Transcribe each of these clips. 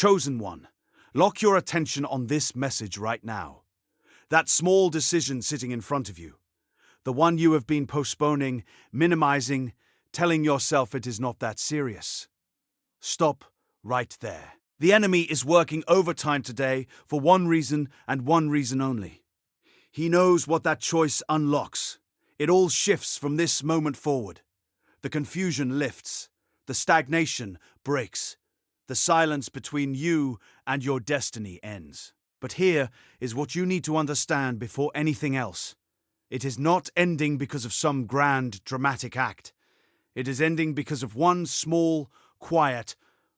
Chosen one, lock your attention on this message right now. That small decision sitting in front of you, the one you have been postponing, minimizing, telling yourself it is not that serious. Stop right there. The enemy is working overtime today for one reason and one reason only. He knows what that choice unlocks. It all shifts from this moment forward. The confusion lifts. The stagnation breaks. The silence between you and your destiny ends. But here is what you need to understand before anything else. It is not ending because of some grand, dramatic act. It is ending because of one small, quiet,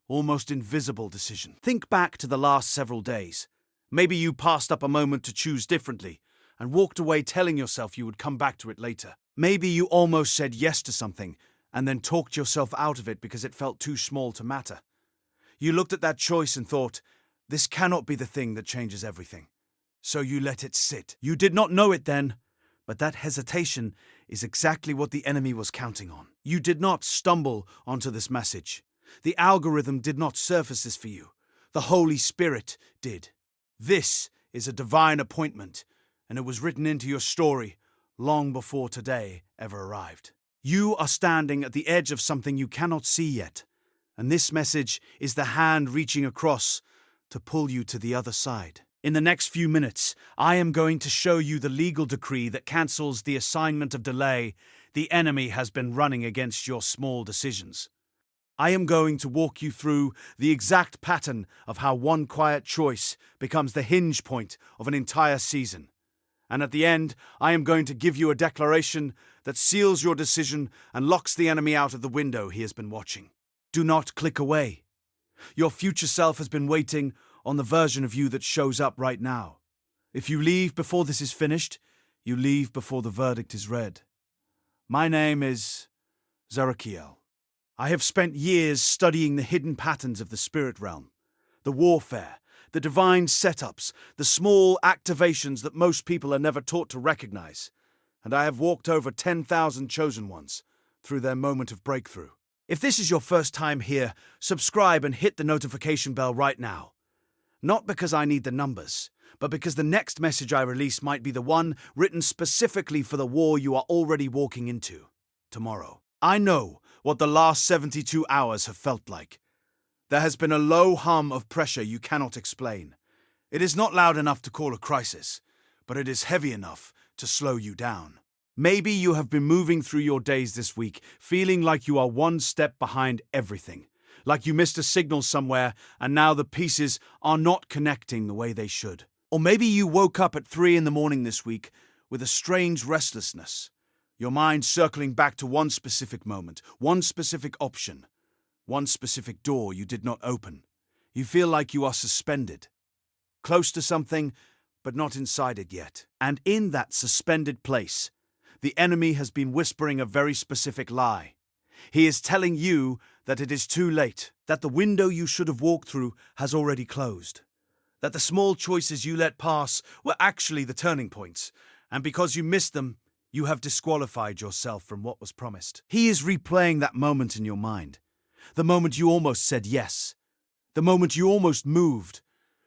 almost invisible decision. Think back to the last several days. Maybe you passed up a moment to choose differently and walked away telling yourself you would come back to it later. Maybe you almost said yes to something and then talked yourself out of it because it felt too small to matter. You looked at that choice and thought, this cannot be the thing that changes everything. So you let it sit. You did not know it then, but that hesitation is exactly what the enemy was counting on. You did not stumble onto this message. The algorithm did not surface this for you. The Holy Spirit did. This is a divine appointment, and it was written into your story long before today ever arrived. You are standing at the edge of something you cannot see yet, and this message is the hand reaching across to pull you to the other side. In the next few minutes, I am going to show you the legal decree that cancels the assignment of delay the enemy has been running against your small decisions. I am going to walk you through the exact pattern of how one quiet choice becomes the hinge point of an entire season. And at the end, I am going to give you a declaration that seals your decision and locks the enemy out of the window he has been watching. Do not click away. Your future self has been waiting on the version of you that shows up right now. If you leave before this is finished, you leave before the verdict is read. My name is Zerachiel. I have spent years studying the hidden patterns of the spirit realm, the warfare, the divine setups, the small activations that most people are never taught to recognize, and I have walked over 10,000 chosen ones through their moment of breakthrough. If this is your first time here, subscribe and hit the notification bell right now. Not because I need the numbers, but because the next message I release might be the one written specifically for the war you are already walking into tomorrow. I know what the last 72 hours have felt like. There has been a low hum of pressure you cannot explain. It is not loud enough to call a crisis, but it is heavy enough to slow you down. Maybe you have been moving through your days this week, feeling like you are one step behind everything, like you missed a signal somewhere and now the pieces are not connecting the way they should. Or maybe you woke up at 3 a.m. this week with a strange restlessness, your mind circling back to one specific moment, one specific option, one specific door you did not open. You feel like you are suspended, close to something, but not inside it yet. And in that suspended place, the enemy has been whispering a very specific lie. He is telling you that it is too late, that the window you should have walked through has already closed, that the small choices you let pass were actually the turning points, and because you missed them, you have disqualified yourself from what was promised. He is replaying that moment in your mind, the moment you almost said yes, the moment you almost moved,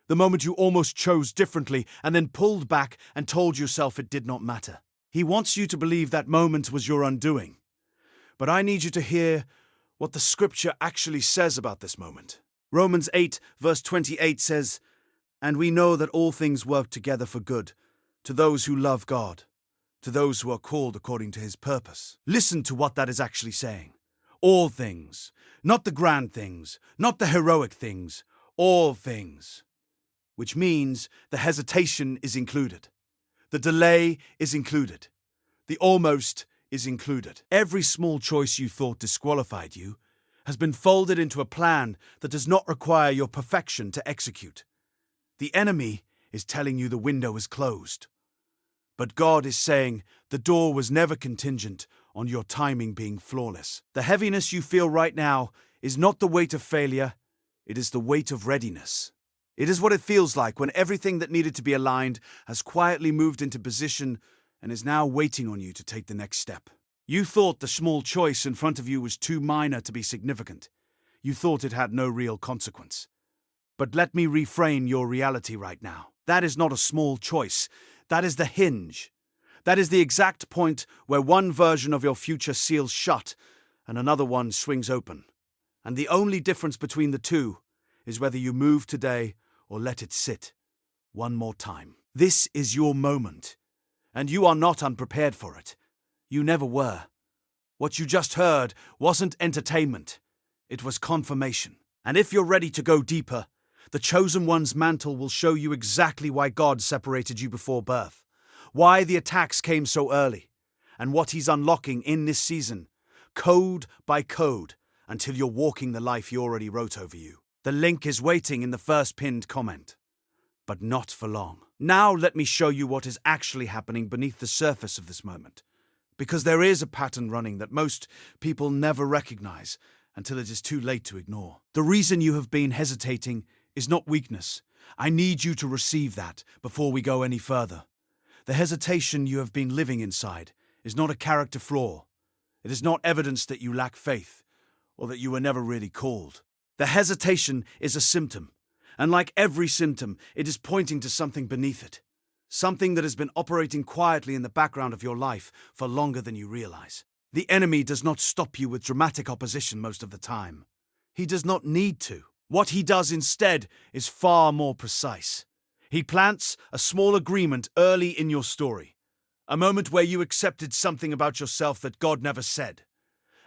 the moment you almost chose differently and then pulled back and told yourself it did not matter. He wants you to believe that moment was your undoing. But I need you to hear what the scripture actually says about this moment. Romans 8 verse 28 says, "And we know that all things work together for good, to those who love God, to those who are called according to his purpose." Listen to what that is actually saying. All things, not the grand things, not the heroic things, all things. Which means the hesitation is included. The delay is included. The almost is included. Every small choice you thought disqualified you has been folded into a plan that does not require your perfection to execute. The enemy is telling you the window is closed. But God is saying the door was never contingent on your timing being flawless. The heaviness you feel right now is not the weight of failure, it is the weight of readiness. It is what it feels like when everything that needed to be aligned has quietly moved into position and is now waiting on you to take the next step. You thought the small choice in front of you was too minor to be significant. You thought it had no real consequence. But let me reframe your reality right now. That is not a small choice. That is the hinge. That is the exact point where one version of your future seals shut and another one swings open. And the only difference between the two is whether you move today or let it sit one more time. This is your moment, and you are not unprepared for it. You never were. What you just heard wasn't entertainment. It was confirmation. And if you're ready to go deeper, the Chosen One's mantle will show you exactly why God separated you before birth, why the attacks came so early, and what He's unlocking in this season, code by code, until you're walking the life He already wrote over you. The link is waiting in the first pinned comment, but not for long. Now let me show you what is actually happening beneath the surface of this moment, because there is a pattern running that most people never recognize until it is too late to ignore. The reason you have been hesitating is not weakness. I need you to receive that before we go any further. The hesitation you have been living inside is not a character flaw. It is not evidence that you lack faith or that you were never really called. The hesitation is a symptom, and like every symptom, it is pointing to something beneath it. Something that has been operating quietly in the background of your life for longer than you realize. The enemy does not stop you with dramatic opposition most of the time. He does not need to. What he does instead is far more precise. He plants a small agreement early in your story, a moment where you accepted something about yourself that God never said.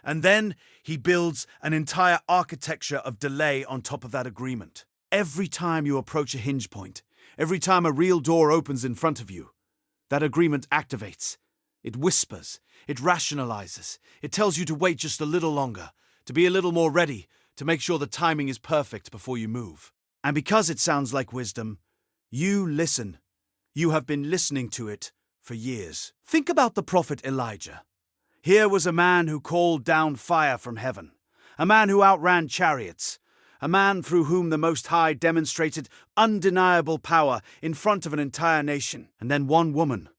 And then he builds an entire architecture of delay on top of that agreement. Every time you approach a hinge point, every time a real door opens in front of you, that agreement activates. It whispers, it rationalizes, it tells you to wait just a little longer, to be a little more ready, to make sure the timing is perfect before you move. And because it sounds like wisdom, you listen. You have been listening to it for years. Think about the prophet Elijah. Here was a man who called down fire from heaven, a man who outran chariots, a man through whom the Most High demonstrated undeniable power in front of an entire nation. And then one woman,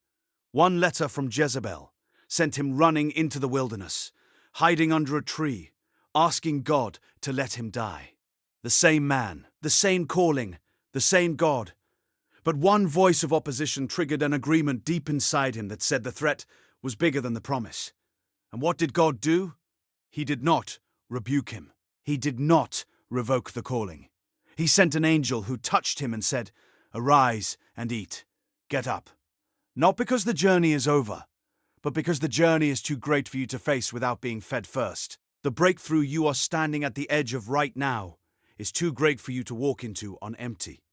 one letter from Jezebel, sent him running into the wilderness, hiding under a tree, asking God to let him die. The same man, the same calling, the same God. But one voice of opposition triggered an agreement deep inside him that said the threat was bigger than the promise. And what did God do? He did not rebuke him. He did not revoke the calling. He sent an angel who touched him and said, "Arise and eat. Get up." Not because the journey is over, but because the journey is too great for you to face without being fed first. The breakthrough you are standing at the edge of right now is too great for you to walk into on empty.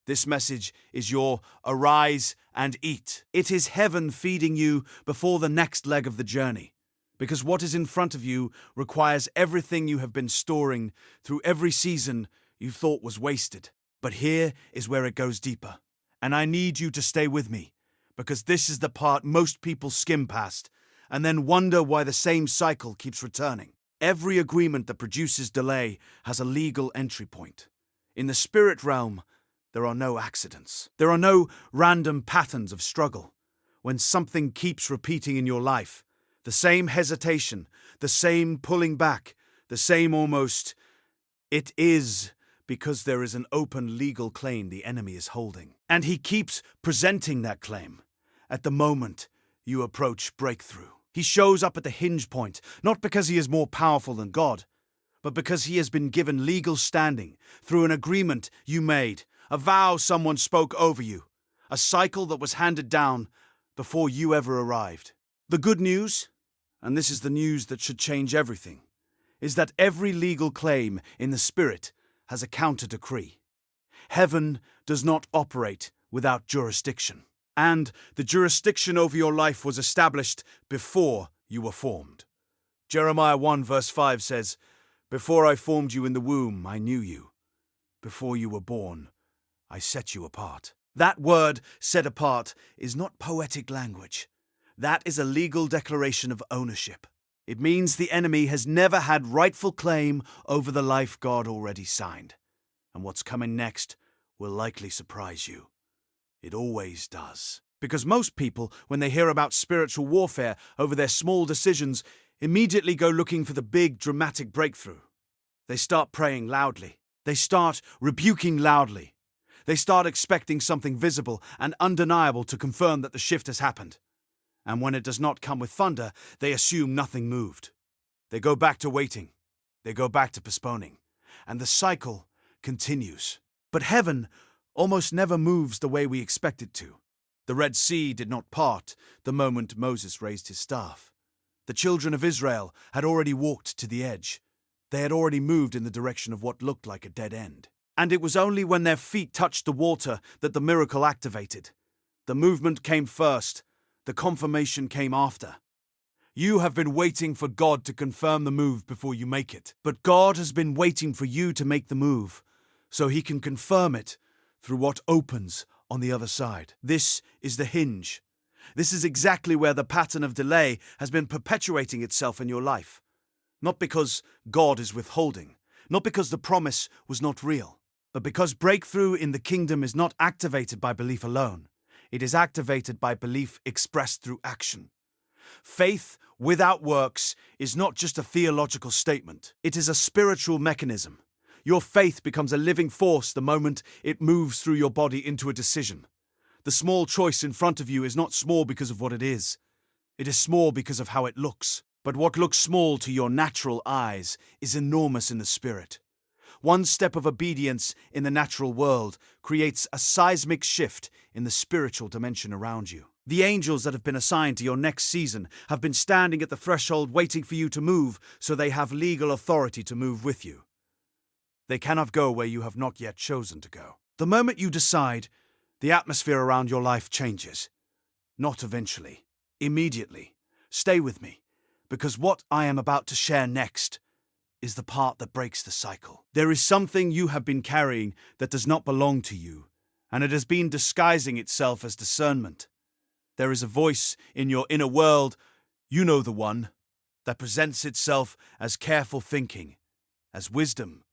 This message is your arise and eat. It is heaven feeding you before the next leg of the journey, because what is in front of you requires everything you have been storing through every season you thought was wasted. But here is where it goes deeper, and I need you to stay with me, because this is the part most people skim past and then wonder why the same cycle keeps returning. Every agreement that produces delay has a legal entry point. In the spirit realm, there are no accidents. There are no random patterns of struggle. When something keeps repeating in your life, the same hesitation, the same pulling back, the same almost, it is because there is an open legal claim the enemy is holding. And he keeps presenting that claim at the moment you approach breakthrough. He shows up at the hinge point, not because he is more powerful than God, but because he has been given legal standing through an agreement you made, a vow someone spoke over you, a cycle that was handed down before you ever arrived. The good news, and this is the news that should change everything, is that every legal claim in the Spirit has a counter decree. Heaven does not operate without jurisdiction. And the jurisdiction over your life was established before you were formed. Jeremiah 1 verse 5 says, "Before I formed you in the womb, I knew you. Before you were born, I set you apart." That word, set apart, is not poetic language. That is a legal declaration of ownership. It means the enemy has never had rightful claim over the life God already signed. And what's coming next will likely surprise you. It always does. Because most people, when they hear about spiritual warfare over their small decisions, immediately go looking for the big, dramatic breakthrough. They start praying loudly. They start rebuking loudly. They start expecting something visible and undeniable to confirm that the shift has happened. And when it does not come with thunder, they assume nothing moved. They go back to waiting. They go back to postponing. And the cycle continues. But heaven almost never moves the way we expect it to. The Red Sea did not part the moment Moses raised his staff. The children of Israel had already walked to the edge. They had already moved in the direction of what looked like a dead end. And it was only when their feet touched the water that the miracle activated. The movement came first. The confirmation came after. You have been waiting for God to confirm the move before you make it. But God has been waiting for you to make the move, so He can confirm it through what opens on the other side. This is the hinge. This is exactly where the pattern of delay has been perpetuating itself in your life. Not because God is withholding, not because the promise was not real, but because breakthrough in the kingdom is not activated by belief alone. It is activated by belief expressed through action. Faith without works is not just a theological statement. It is a spiritual mechanism. Your faith becomes a living force the moment it moves through your body into a decision. The small choice in front of you is not small because of what it is. It is small because of how it looks. But what looks small to your natural eyes is enormous in the spirit. One step of obedience in the natural world creates a seismic shift in the spiritual dimension around you. The angels that have been assigned to your next season have been standing at the threshold waiting for you to move, so they have legal authority to move with you. They cannot go where you have not yet chosen to go. The moment you decide, the atmosphere around your life changes. Not eventually, immediately. Stay with me, because what I am about to share next is the part that breaks the cycle. There is something you have been carrying that does not belong to you, and it has been disguising itself as discernment. There is a voice in your inner world, you know the one, that presents itself as careful thinking, as wisdom,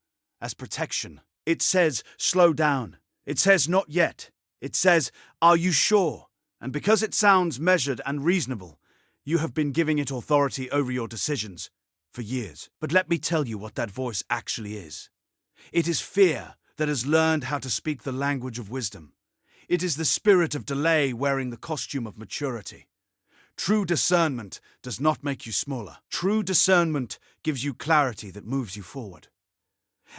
as protection. It says, slow down. It says, not yet. It says, are you sure? And because it sounds measured and reasonable, you have been giving it authority over your decisions for years. But let me tell you what that voice actually is. It is fear that has learned how to speak the language of wisdom. It is the spirit of delay wearing the costume of maturity. True discernment does not make you smaller. True discernment gives you clarity that moves you forward.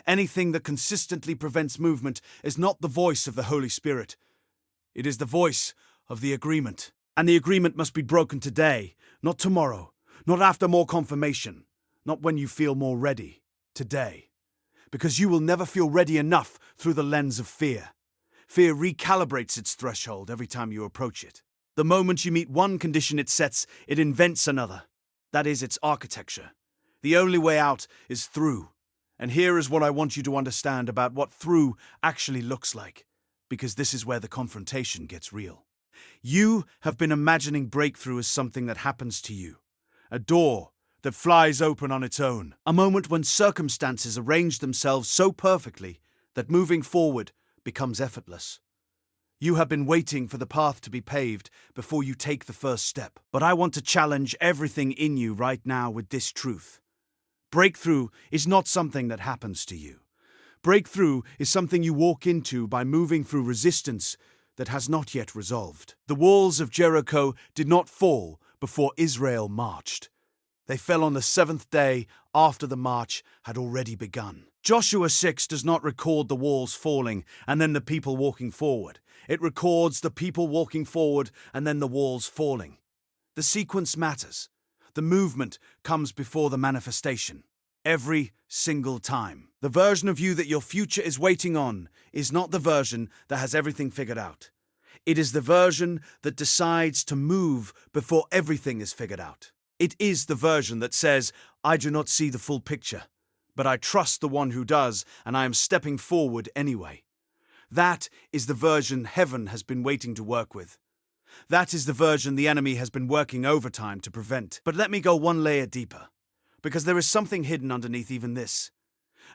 Anything that consistently prevents movement is not the voice of the Holy Spirit. It is the voice of the agreement. And the agreement must be broken today, not tomorrow, not after more confirmation, not when you feel more ready. Today. Because you will never feel ready enough through the lens of fear. Fear recalibrates its threshold every time you approach it. The moment you meet one condition it sets, it invents another. That is its architecture. The only way out is through. And here is what I want you to understand about what through actually looks like, because this is where the confrontation gets real. You have been imagining breakthrough as something that happens to you. A door that flies open on its own. A moment when circumstances arrange themselves so perfectly that moving forward becomes effortless. You have been waiting for the path to be paved before you take the first step. But I want to challenge everything in you right now with this truth. Breakthrough is not something that happens to you. Breakthrough is something you walk into by moving through resistance that has not yet resolved. The walls of Jericho did not fall before Israel marched. They fell on the seventh day after the march had already begun. Joshua 6 does not record the walls falling and then the people walking forward. It records the people walking forward and then the walls falling. The sequence matters. The movement comes before the manifestation. Every single time. The version of you that your future is waiting on is not the version that has everything figured out. It is the version that decides to move before everything is figured out. It is the version that says, I do not see the full picture, but I trust the one who does, and I am stepping forward anyway. That is the version heaven has been waiting to work with. That is the version the enemy has been working overtime to prevent. But let me go one layer deeper, because there is something hidden underneath even this.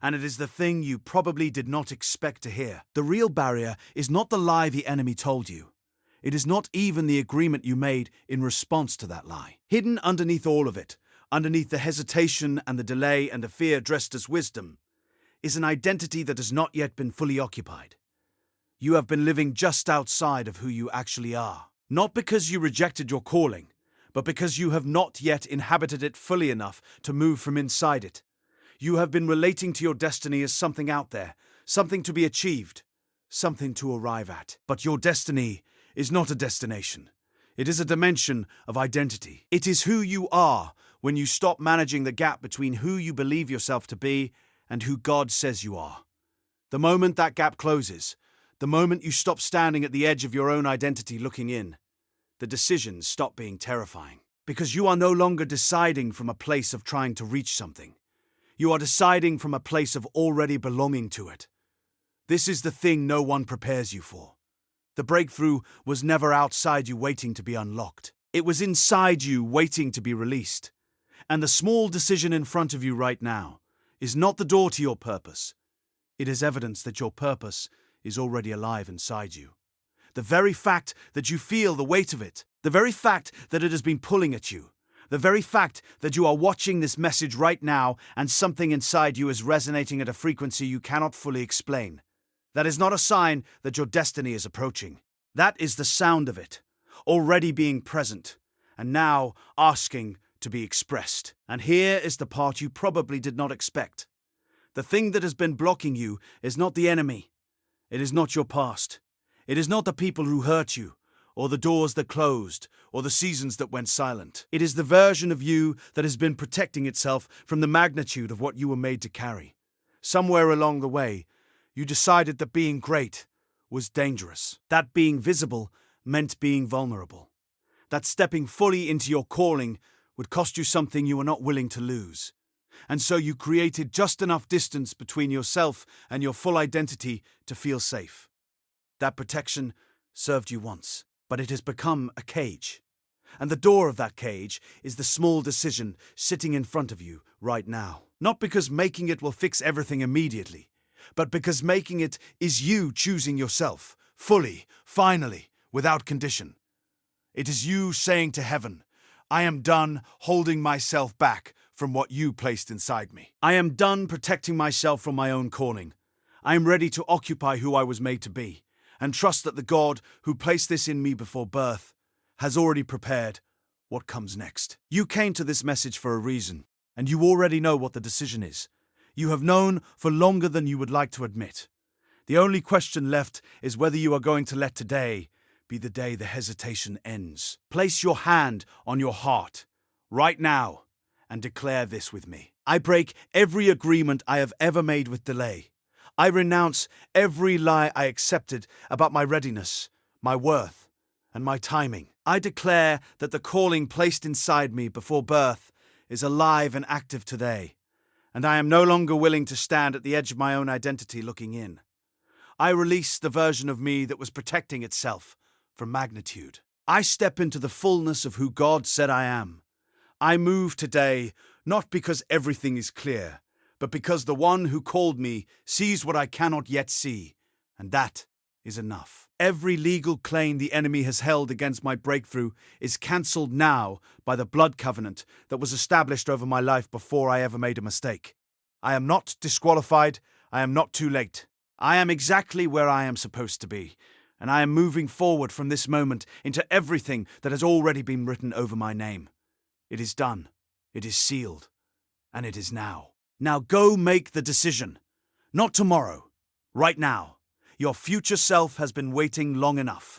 And it is the thing you probably did not expect to hear. The real barrier is not the lie the enemy told you. It is not even the agreement you made in response to that lie. Hidden underneath all of it, underneath the hesitation and the delay and the fear dressed as wisdom, is an identity that has not yet been fully occupied. You have been living just outside of who you actually are. Not because you rejected your calling, but because you have not yet inhabited it fully enough to move from inside it. You have been relating to your destiny as something out there, something to be achieved, something to arrive at. But your destiny is not a destination. It is a dimension of identity. It is who you are when you stop managing the gap between who you believe yourself to be and who God says you are. The moment that gap closes, the moment you stop standing at the edge of your own identity looking in, the decisions stop being terrifying. Because you are no longer deciding from a place of trying to reach something. You are deciding from a place of already belonging to it. This is the thing no one prepares you for. The breakthrough was never outside you waiting to be unlocked. It was inside you waiting to be released. And the small decision in front of you right now is not the door to your purpose. It is evidence that your purpose is already alive inside you. The very fact that you feel the weight of it, the very fact that it has been pulling at you, the very fact that you are watching this message right now and something inside you is resonating at a frequency you cannot fully explain. That is not a sign that your destiny is approaching. That is the sound of it, already being present, and now asking to be expressed. And here is the part you probably did not expect. The thing that has been blocking you is not the enemy. It is not your past. It is not the people who hurt you, or the doors that closed, or the seasons that went silent. It is the version of you that has been protecting itself from the magnitude of what you were made to carry. Somewhere along the way, you decided that being great was dangerous, that being visible meant being vulnerable, that stepping fully into your calling would cost you something you were not willing to lose. And so you created just enough distance between yourself and your full identity to feel safe. That protection served you once, but it has become a cage. And the door of that cage is the small decision sitting in front of you right now. Not because making it will fix everything immediately, but because making it is you choosing yourself, fully, finally, without condition. It is you saying to heaven, I am done holding myself back from what you placed inside me. I am done protecting myself from my own calling. I am ready to occupy who I was made to be, and trust that the God who placed this in me before birth has already prepared what comes next. You came to this message for a reason, and you already know what the decision is. You have known for longer than you would like to admit. The only question left is whether you are going to let today be the day the hesitation ends. Place your hand on your heart right now and declare this with me. I break every agreement I have ever made with delay. I renounce every lie I accepted about my readiness, my worth, and my timing. I declare that the calling placed inside me before birth is alive and active today, and I am no longer willing to stand at the edge of my own identity looking in. I release the version of me that was protecting itself from magnitude. I step into the fullness of who God said I am. I move today not because everything is clear, but because the one who called me sees what I cannot yet see, and that is enough. Every legal claim the enemy has held against my breakthrough is cancelled now by the blood covenant that was established over my life before I ever made a mistake. I am not disqualified. I am not too late. I am exactly where I am supposed to be, and I am moving forward from this moment into everything that has already been written over my name. It is done. It is sealed. And it is now. Now go make the decision. Not tomorrow. Right now. Your future self has been waiting long enough.